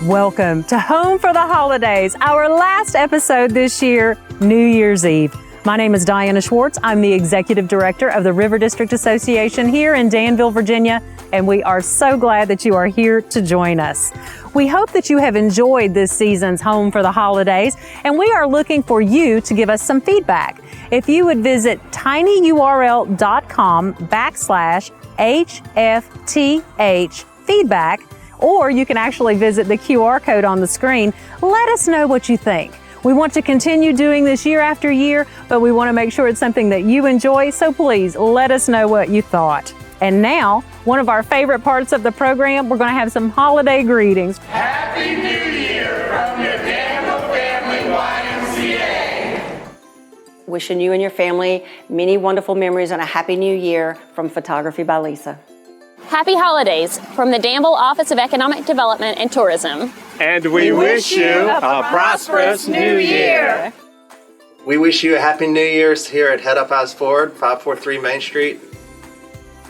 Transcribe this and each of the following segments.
Welcome to Home for the Holidays, our last episode this year, New Year's Eve. My name is Diana Schwartz. I'm the Executive Director of the River District Association here in Danville, Virginia, and we are so glad that you are here to join us. We hope that you have enjoyed this season's Home for the Holidays, and we are looking for you to give us some feedback. If you would visit tinyurl.com/HFTH feedback, or you can actually visit the QR code on the screen. Let us know what you think. We want to continue doing this year after year, but we want to make sure it's something that you enjoy, so please let us know what you thought. And now, one of our favorite parts of the program, we're going to have some holiday greetings. Happy New Year from the Danville Family YMCA. Wishing you and your family many wonderful memories and a Happy New Year from Photography by Lisa. Happy holidays from the Danville Office of Economic Development and Tourism. And we wish you a prosperous New Year. We wish you a Happy New Year's here at Head Up Eyes Forward, 543 Main Street.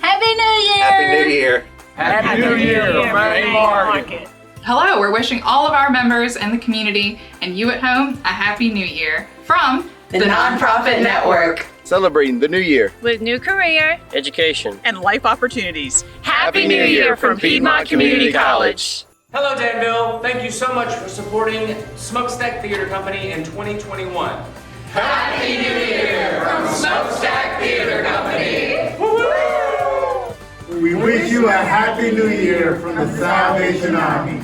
Happy New Year! Happy New Year. Happy New Year from Main Market. Hello, we're wishing all of our members and the community and you at home a Happy New Year from The Nonprofit Network. Celebrating the new year with new career, Education, and life opportunities. Happy New Year from Piedmont Community College. Hello Danville, thank you so much for supporting Smokestack Theater Company in 2021. Happy New Year from Smokestack Theater Company. We wish you a Happy New Year from the Salvation Army.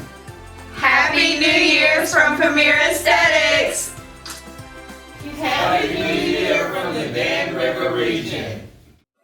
Happy New Year's from Premier Aesthetics. Happy New Year from the Dan River region.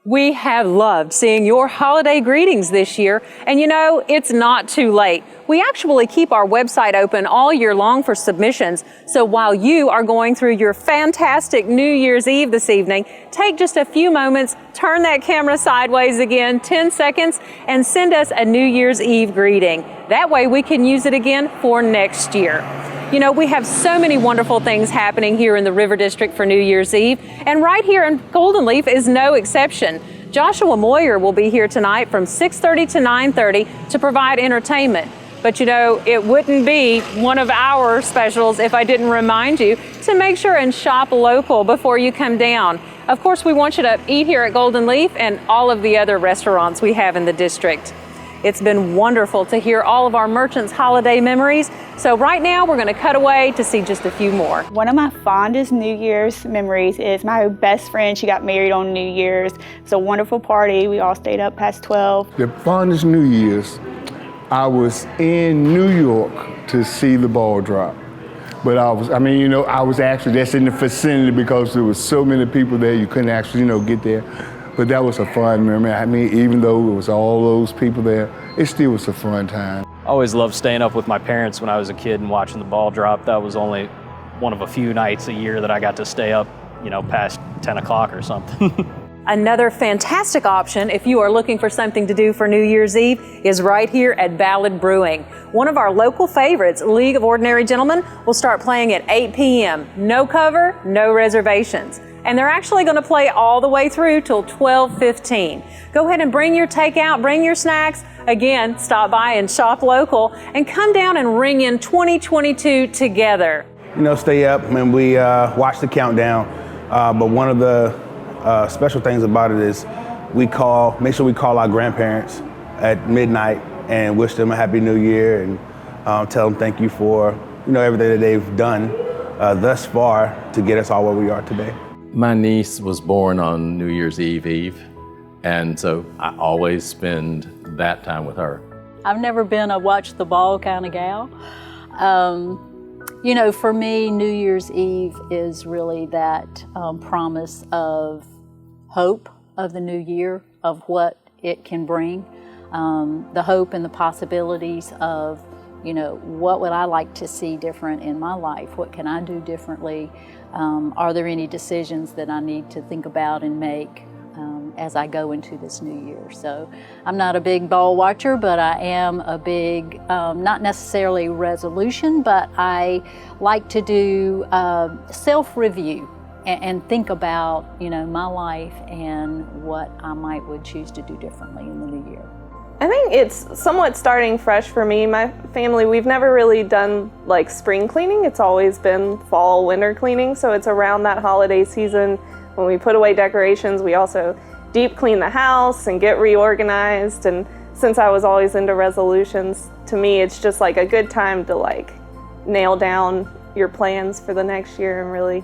We have loved seeing your holiday greetings this year, and you know, it's not too late. We actually keep our website open all year long for submissions, so while you are going through your fantastic New Year's Eve this evening, take just a few moments, turn that camera sideways again, 10 seconds, and send us a New Year's Eve greeting. That way we can use it again for next year. You know, we have so many wonderful things happening here in the River District for New Year's Eve, and right here in Golden Leaf is no exception. Joshua Moyer will be here tonight from 6:30 to 9:30 to provide entertainment. But you know, it wouldn't be one of our specials if I didn't remind you to make sure and shop local before you come down. Of course, we want you to eat here at Golden Leaf and all of the other restaurants we have in the district. It's been wonderful to hear all of our merchants' holiday memories. So right now we're going to cut away to see just a few more. One of my fondest New Year's memories is my best friend. She got married on New Year's. It's a wonderful party. We all stayed up past 12. The fondest New Year's, I was in New York to see the ball drop. But I was actually just in the vicinity because there was so many people there, you couldn't actually, get there. But that was a fun memory. I mean, even though it was all those people there, it still was a fun time. I always loved staying up with my parents when I was a kid and watching the ball drop. That was only one of a few nights a year that I got to stay up, past 10 o'clock or something. Another fantastic option if you are looking for something to do for New Year's Eve is right here at Ballad Brewing. One of our local favorites, League of Ordinary Gentlemen, will start playing at 8 p.m. No cover, no reservations. And they're actually going to play all the way through till 12:15. Go ahead and bring your takeout, bring your snacks. Again, stop by and shop local and come down and ring in 2022 together. Stay up and we watch the countdown. But one of the special things about it is make sure we call our grandparents at midnight and wish them a Happy New Year and tell them thank you for everything that they've done thus far to get us all where we are today. My niece was born on New Year's Eve, and so I always spend that time with her. I've never been a watch the ball kind of gal. For me, New Year's Eve is really that promise of hope of the new year, of what it can bring, the hope and the possibilities of, what would I like to see different in my life? What can I do differently? Are there any decisions that I need to think about and make as I go into this new year? So I'm not a big ball watcher, but I am a big, not necessarily resolution, but I like to do self-review and think about, my life and what I would choose to do differently in the new year. I think it's somewhat starting fresh for me. My family, we've never really done like spring cleaning. It's always been fall, winter cleaning. So it's around that holiday season when we put away decorations. We also deep clean the house and get reorganized. And since I was always into resolutions, to me, it's just like a good time to like nail down your plans for the next year and really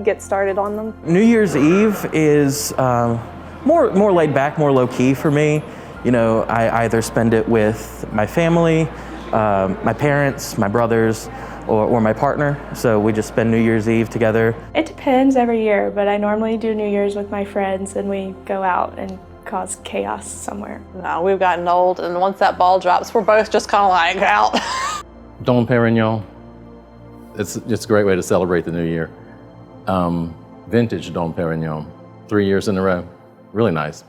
get started on them. New Year's Eve is more laid back, more low key for me. You know, I either spend it with my family, my parents, my brothers, or my partner. So we just spend New Year's Eve together. It depends every year, but I normally do New Year's with my friends and we go out and cause chaos somewhere. No, we've gotten old, and once that ball drops, we're both just kind of like out. Dom Perignon. It's a great way to celebrate the new year. Vintage Dom Perignon, 3 years in a row. Really nice.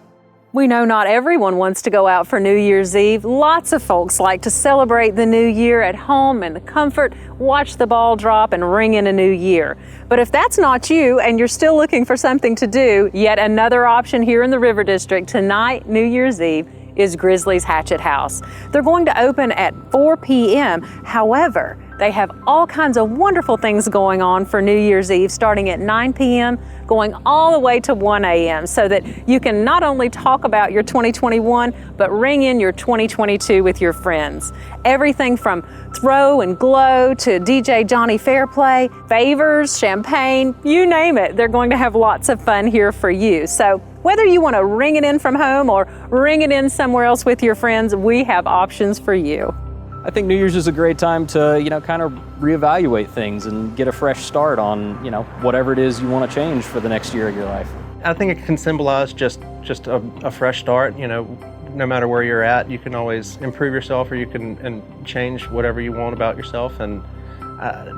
We know not everyone wants to go out for New Year's Eve. Lots of folks like to celebrate the new year at home in the comfort, watch the ball drop, and ring in a new year. But if that's not you and you're still looking for something to do, yet another option here in the River District tonight, New Year's Eve, is Grizzly's Hatchet House. They're going to open at 4 p.m. However, they have all kinds of wonderful things going on for New Year's Eve, starting at 9 p.m., going all the way to 1 a.m., so that you can not only talk about your 2021, but ring in your 2022 with your friends. Everything from throw and glow to DJ Johnny Fairplay, favors, champagne, you name it. They're going to have lots of fun here for you. So whether you want to ring it in from home or ring it in somewhere else with your friends, we have options for you. I think New Year's is a great time to, kind of reevaluate things and get a fresh start on, whatever it is you want to change for the next year of your life. I think it can symbolize just a fresh start. No matter where you're at, you can always improve yourself, or you can change whatever you want about yourself. And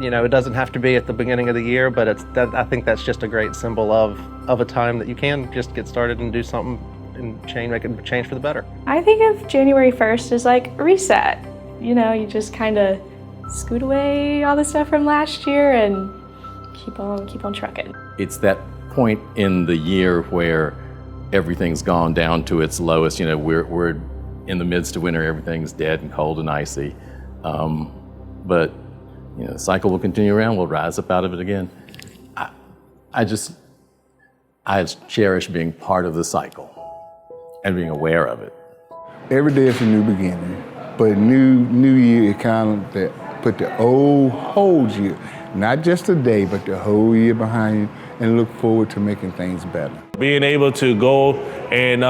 it doesn't have to be at the beginning of the year, but I think that's just a great symbol of a time that you can just get started and do something and make a change for the better. I think of January 1st as like a reset. You just kind of scoot away all the stuff from last year and keep on trucking. It's that point in the year where everything's gone down to its lowest. We're in the midst of winter, everything's dead and cold and icy. But the cycle will continue around, we'll rise up out of it again. I cherish being part of the cycle and being aware of it. Every day is a new beginning, but new year, it kind of put the whole year, not just a day, but the whole year behind you, and look forward to making things better. Being able to go and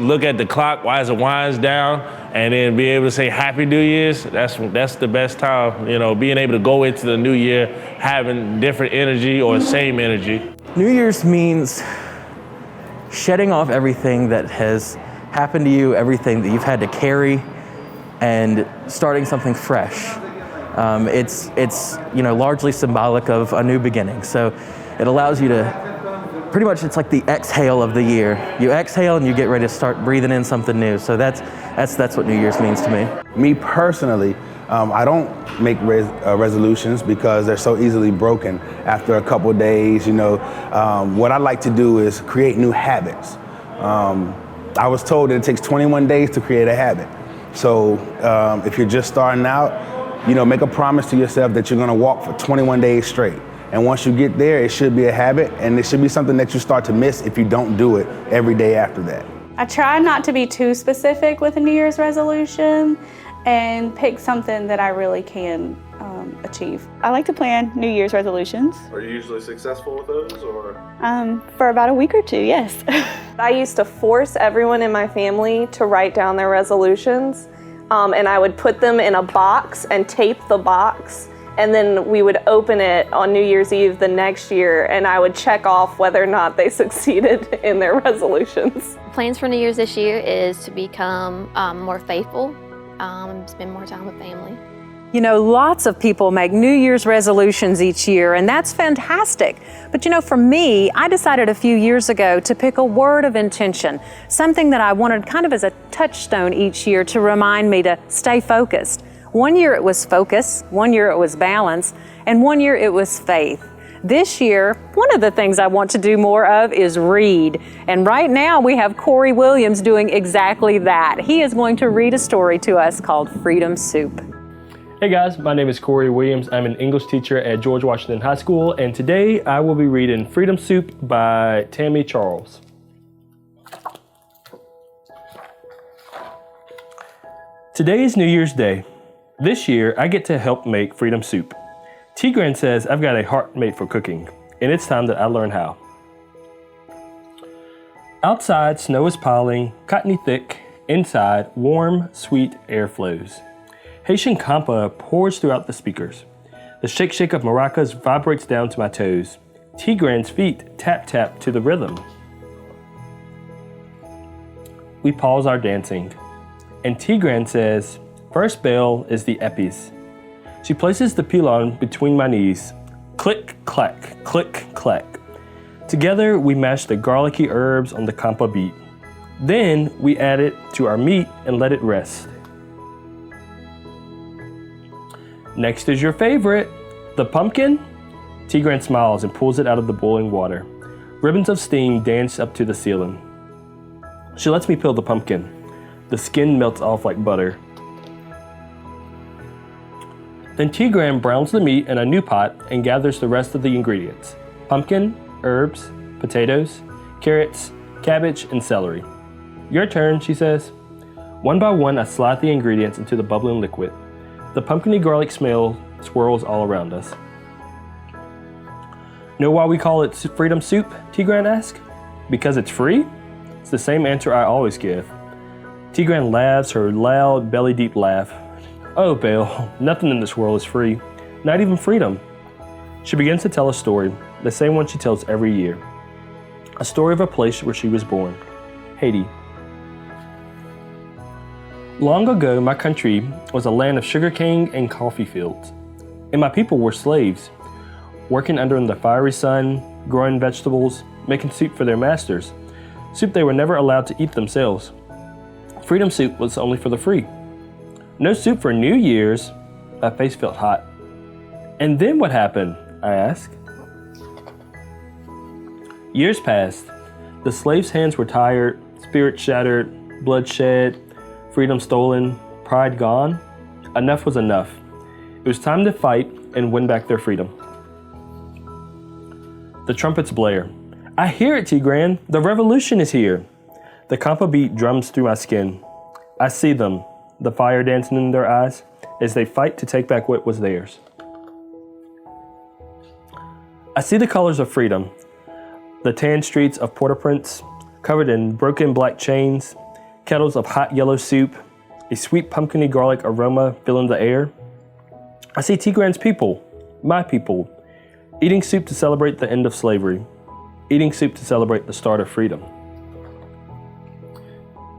look at the clock as it winds down, and then be able to say Happy New Year's, that's the best time. Being able to go into the new year having different energy or same energy. New Year's means shedding off everything that has happened to you, everything that you've had to carry, and starting something fresh. It's largely symbolic of a new beginning. So it allows you to, pretty much it's like the exhale of the year. You exhale and you get ready to start breathing in something new. So that's what New Year's means to me. Me personally, I don't make resolutions because they're so easily broken after a couple days. What I like to do is create new habits. I was told that it takes 21 days to create a habit. So if you're just starting out, make a promise to yourself that you're gonna walk for 21 days straight. And once you get there, it should be a habit, and it should be something that you start to miss if you don't do it every day after that. I try not to be too specific with a New Year's resolution and pick something that I really can achieve. I like to plan New Year's resolutions. Are you usually successful with those, or? For about a week or two, yes. I used to force everyone in my family to write down their resolutions, and I would put them in a box and tape the box, and then we would open it on New Year's Eve the next year, and I would check off whether or not they succeeded in their resolutions. Plans for New Year's this year is to become more faithful, spend more time with family. Lots of people make New Year's resolutions each year, and that's fantastic. But for me, I decided a few years ago to pick a word of intention, something that I wanted kind of as a touchstone each year to remind me to stay focused. One year it was focus, one year it was balance, and one year it was faith. This year, one of the things I want to do more of is read. And right now we have Corey Williams doing exactly that. He is going to read a story to us called Freedom Soup. Hey guys, my name is Corey Williams. I'm an English teacher at George Washington High School, and today I will be reading Freedom Soup by Tammy Charles. Today is New Year's Day. This year, I get to help make Freedom Soup. Tigran says I've got a heart made for cooking, and it's time that I learn how. Outside, snow is piling, cottony thick. Inside, warm, sweet air flows. Haitian compa pours throughout the speakers. The shake-shake of maracas vibrates down to my toes. Tigran's feet tap-tap to the rhythm. We pause our dancing, and Tigran says, first bell is the epis. She places the pilon between my knees. Click, clack, click, clack. Together, we mash the garlicky herbs on the compa beat. Then, we add it to our meat and let it rest. Next is your favorite, the pumpkin. Tigran smiles and pulls it out of the boiling water. Ribbons of steam dance up to the ceiling. She lets me peel the pumpkin. The skin melts off like butter. Then Tigran browns the meat in a new pot and gathers the rest of the ingredients. Pumpkin, herbs, potatoes, carrots, cabbage, and celery. Your turn, she says. One by one, I slide the ingredients into the bubbling liquid. The pumpkiny garlic smell swirls all around us. Know why we call it Freedom Soup? Tigran asks. Because it's free? It's the same answer I always give. Tigran laughs her loud, belly-deep laugh. Oh, Belle, nothing in this world is free, not even freedom. She begins to tell a story, the same one she tells every year. A story of a place where she was born, Haiti. Long ago, my country was a land of sugarcane and coffee fields, and my people were slaves, working under the fiery sun, growing vegetables, making soup for their masters, soup they were never allowed to eat themselves. Freedom Soup was only for the free. No soup for New Year's. My face felt hot. And then what happened? I asked. Years passed. The slaves' hands were tired, spirit shattered, blood shed, freedom stolen, pride gone. Enough was enough. It was time to fight and win back their freedom. The trumpets blare. I hear it, Tigran. The revolution is here. The compa beat drums through my skin. I see them, the fire dancing in their eyes, as they fight to take back what was theirs. I see the colors of freedom, the tan streets of Port-au-Prince, covered in broken black chains, kettles of hot yellow soup, a sweet pumpkiny garlic aroma filling the air. I see Tigran's people, my people, eating soup to celebrate the end of slavery, eating soup to celebrate the start of freedom.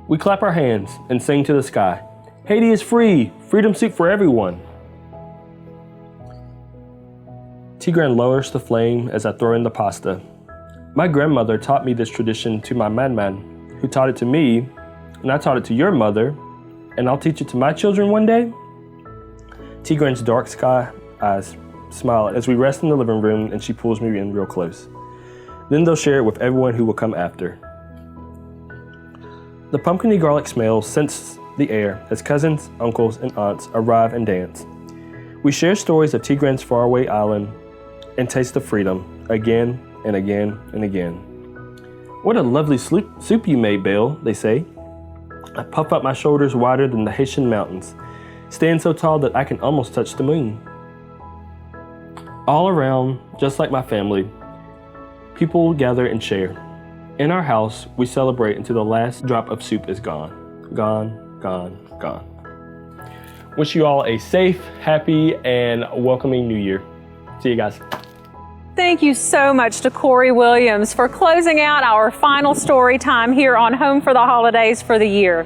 We clap our hands and sing to the sky. Haiti is free, freedom soup for everyone. Tigran lowers the flame as I throw in the pasta. My grandmother taught me this tradition to my man, who taught it to me, and I taught it to your mother, and I'll teach it to my children one day. Tigran's dark sky eyes smile as we rest in the living room and she pulls me in real close. Then they'll share it with everyone who will come after. The pumpkiny garlic smell scents the air as cousins, uncles, and aunts arrive and dance. We share stories of Tigran's faraway island and taste of freedom again and again and again. What a lovely soup you made, Belle, they say. I puff up my shoulders wider than the Haitian mountains, stand so tall that I can almost touch the moon. All around, just like my family, people gather and share. In our house, we celebrate until the last drop of soup is gone. Gone, gone, gone. Wish you all a safe, happy, and welcoming New Year. See you guys. Thank you so much to Corey Williams for closing out our final story time here on Home for the Holidays for the year.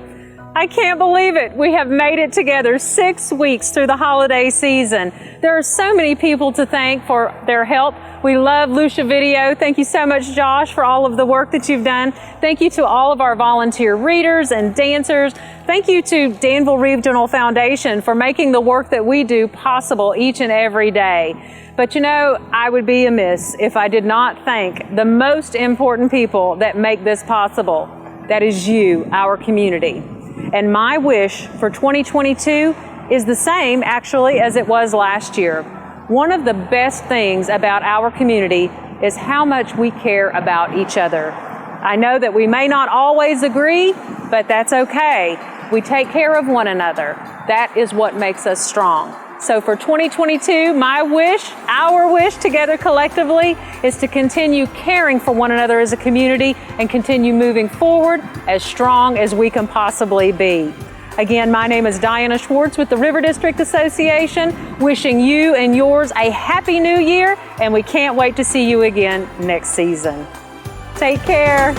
I can't believe it. We have made it together 6 weeks through the holiday season. There are so many people to thank for their help. We love Lucia Video. Thank you so much, Josh, for all of the work that you've done. Thank you to all of our volunteer readers and dancers. Thank you to Danville Regional Foundation for making the work that we do possible each and every day. But you know, I would be amiss if I did not thank the most important people that make this possible. That is you, our community. And my wish for 2022 is the same, actually, as it was last year. One of the best things about our community is how much we care about each other. I know that we may not always agree, but that's okay. We take care of one another. That is what makes us strong. So for 2022, my wish, our wish together collectively, is to continue caring for one another as a community and continue moving forward as strong as we can possibly be. Again, my name is Diana Schwartz with the River District Association, wishing you and yours a happy new year, and we can't wait to see you again next season. Take care.